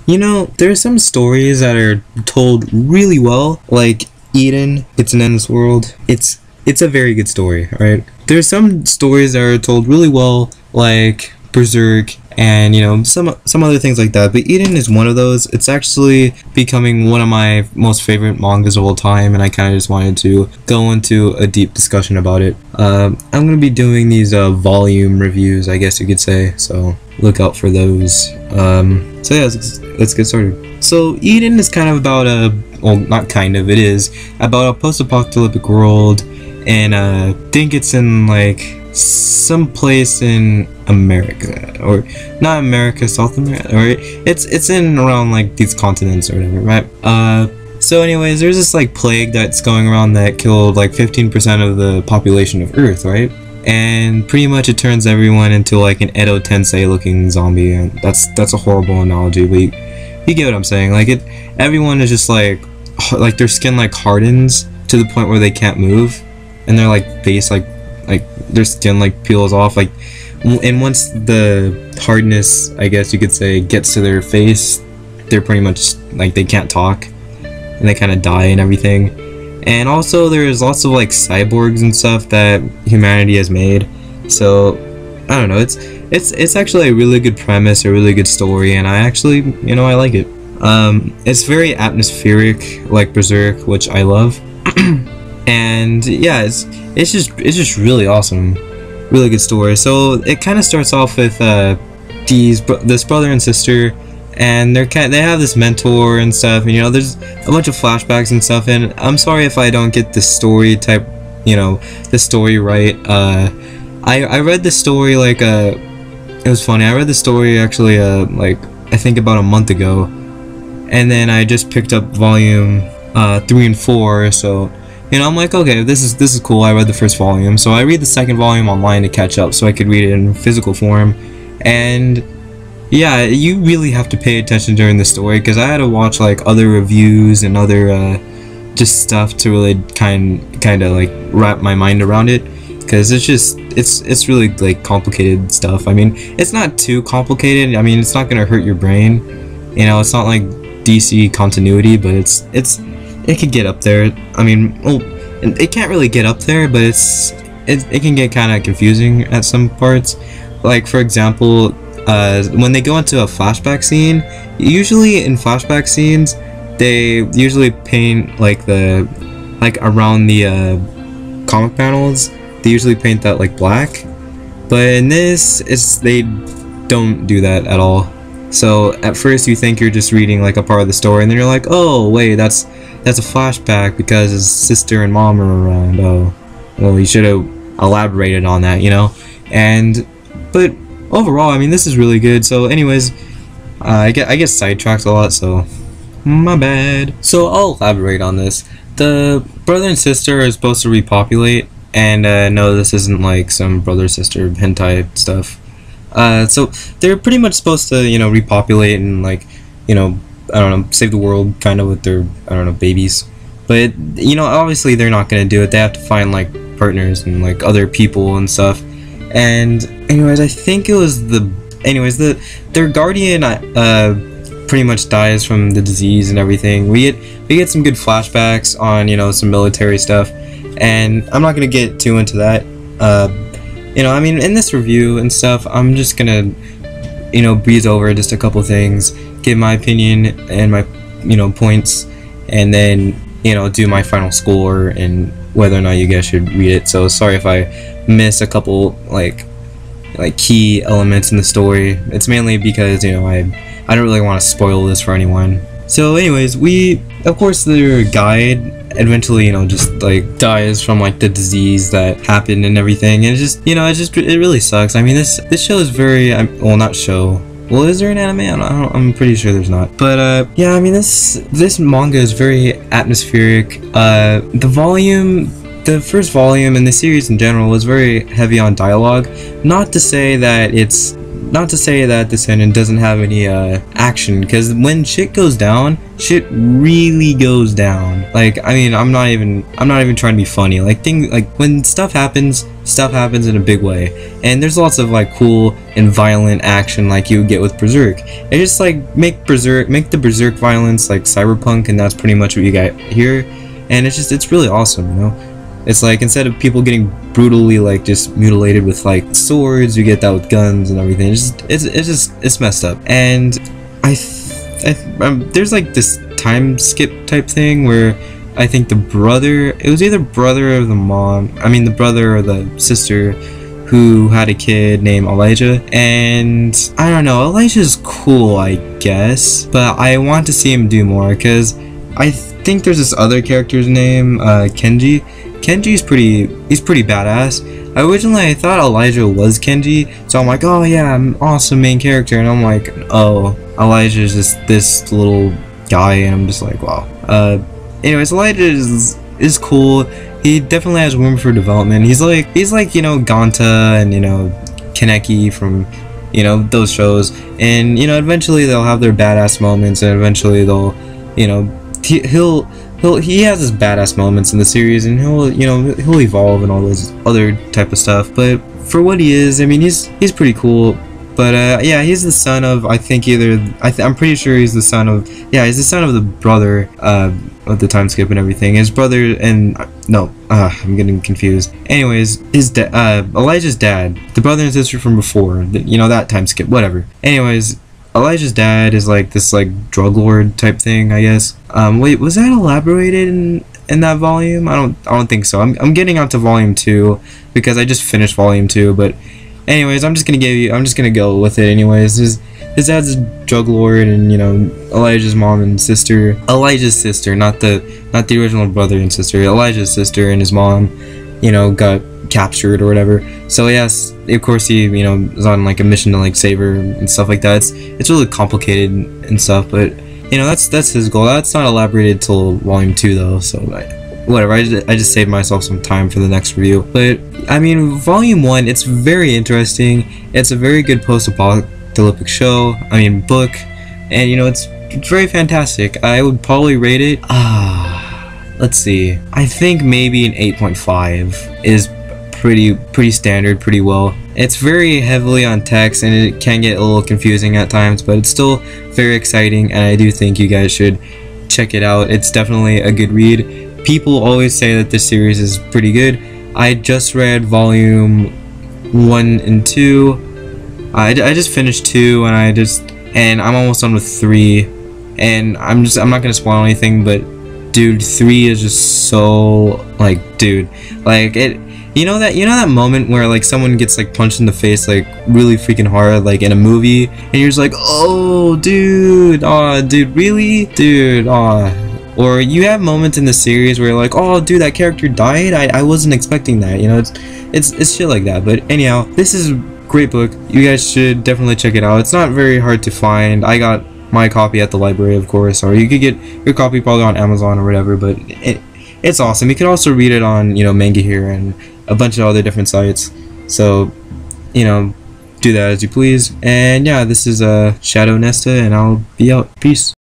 You know, there are some stories that are told really well, like Eden, It's an Endless World. It's a very good story, right? There's some stories that are told really well, like Berserk, and you know, some other things like that. But Eden is one of those. It's actually becoming one of my most favorite mangas of all time, and I kind of just wanted to go into a deep discussion about it. I'm gonna be doing these volume reviews, I guess you could say. So look out for those. So yeah, let's get started. So Eden is kind of about well, not kind of, it is about a post-apocalyptic world, and I think it's in like some place in America, or not America, South America, or it's in around like these continents or whatever, right? So anyways, there's this like plague that's going around that killed like 15% of the population of Earth, right? And pretty much it turns everyone into like an Edo Tensei looking zombie, and that's a horrible analogy, but you get what I'm saying. Like everyone is just like their skin like hardens to the point where they can't move, and their like face like their skin like peels off, like, and once the hardness, I guess you could say, gets to their face, they're pretty much like they can't talk, and they kind of die and everything. And also there's lots of like cyborgs and stuff that humanity has made. So I don't know, it's actually a really good premise, a really good story, and I actually, you know, I like it. It's very atmospheric, like Berserk, which I love. And yeah, it's just really awesome, really good story. So it kind of starts off with this brother and sister, and they have this mentor and stuff, and you know, there's a bunch of flashbacks and stuff. And I'm sorry if I don't get the story type, you know, the story right. I read the story like it was funny. I read the story actually like I think about a month ago, and then I just picked up volume 3 and 4. So you know, I'm like, okay, this is cool. I read the first volume, so I read the second volume online to catch up, so I could read it in physical form. And yeah, you really have to pay attention during the story, because I had to watch like other reviews and other just stuff to really kind of like wrap my mind around it, because it's really like complicated stuff. I mean, it's not too complicated. I mean, it's not gonna hurt your brain. You know, it's not like DC continuity, but it could get up there. I mean, well, it can't really get up there, but it can get kind of confusing at some parts. Like for example, when they go into a flashback scene, usually in flashback scenes, they usually paint like around the comic panels, they usually paint that like black. But in this, they don't do that at all. So at first you think you're just reading like a part of the story, and then you're like, oh wait, that's a flashback because his sister and mom are around. Oh, well, you should have elaborated on that, you know. But overall, I mean, this is really good. So anyways, I get sidetracked a lot, so my bad. So I'll elaborate on this. The brother and sister are supposed to repopulate, and no, this isn't like some brother-sister hentai stuff. So they're pretty much supposed to, you know, repopulate and like, you know, I don't know, save the world kind of with their, I don't know, babies. But you know, obviously they're not gonna do it. They have to find like partners and like other people and stuff. And anyways, I think it was their guardian pretty much dies from the disease and everything. We get some good flashbacks on, you know, some military stuff, and I'm not gonna get too into that. You know, I mean, in this review and stuff, I'm just gonna, you know, breeze over just a couple things, give my opinion and my, you know, points, and then, you know, do my final score and whether or not you guys should read it. So sorry if I miss a couple like key elements in the story. It's mainly because, you know, I don't really want to spoil this for anyone. So anyways, of course their guide eventually, you know, just like dies from like the disease that happened and everything, and it's just, you know, it really sucks. I mean, this show is very, well, not show, well, is there an anime? I'm pretty sure there's not. But yeah, I mean, this manga is very atmospheric. The first volume and the series in general was very heavy on dialogue. Not to say that it's not to say that this seinen doesn't have any action, because when shit goes down, shit really goes down. Like, I mean, I'm not even trying to be funny. Like, when stuff happens in a big way, and there's lots of like cool and violent action like you would get with Berserk. It just like make the Berserk violence like cyberpunk, and that's pretty much what you got here. And it's really awesome, you know. It's like, instead of people getting brutally like just mutilated with like swords, you get that with guns and everything. It's messed up. And there's like this time skip type thing where I think it was either brother or the brother or the sister who had a kid named Elijah, and I don't know, Elijah's cool, I guess, but I want to see him do more, because I think there's this other character's name, Kenji. Kenji's pretty badass. I thought Elijah was Kenji, so I'm like, oh yeah, I'm awesome main character, and I'm like, oh, Elijah's just this little guy, and I'm just like, wow. Anyways, Elijah is cool. He definitely has room for development. He's like, you know, Ganta and, you know, Kaneki from, you know, those shows, and, you know, eventually they'll have their badass moments, and eventually they'll, you know, he has his badass moments in the series, and he'll evolve and all those other type of stuff. But for what he is, I mean, he's pretty cool. But yeah, he's the son of, I think, I'm pretty sure he's the son of the brother of the time skip and everything. His brother and no, I'm getting confused. Anyways, Elijah's dad, the brother and sister from before, you know, that time skip, whatever. Anyways, Elijah's dad is like this like drug lord type thing, I guess. Wait, was that elaborated in that volume? I don't think so. I'm getting onto volume 2 because I just finished volume 2, but anyways, I'm just gonna go with it anyways. His dad's a drug lord, and, you know, Elijah's mom and sister, Elijah's sister, not the original brother and sister, Elijah's sister and his mom, you know, got captured or whatever. So yes, of course he, you know, is on like a mission to like save her and stuff like that. It's really complicated and stuff, but, you know, that's his goal. That's not elaborated till volume 2 though, so whatever. I just saved myself some time for the next review. But I mean, volume 1, it's very interesting. It's a very good post-apocalyptic book, and, you know, it's very fantastic. I would probably rate it, let's see, I think maybe an 8.5 is pretty standard, pretty well. It's very heavily on text, and it can get a little confusing at times, but it's still very exciting, and I do think you guys should check it out. It's definitely a good read. People always say that this series is pretty good. I just read volume 1 and 2. I just finished 2, and I'm almost done with 3, and I'm not gonna spoil anything, but dude, 3 is just so, like, dude, like, it, you know that moment where like someone gets like punched in the face like really freaking hard, like in a movie, and you're just like, oh dude, aw, dude, really, dude, aw. Or you have moments in the series where you're like, oh dude, that character died, I wasn't expecting that, you know, it's shit like that. But anyhow, this is a great book. You guys should definitely check it out. It's not very hard to find. I got my copy at the library, of course, or you could get your copy probably on Amazon or whatever, but it's awesome. You can also read it on, you know, Manga here and a bunch of other different sites, so, you know, do that as you please. And yeah, this is Shadow Nesta, and I'll be out. Peace.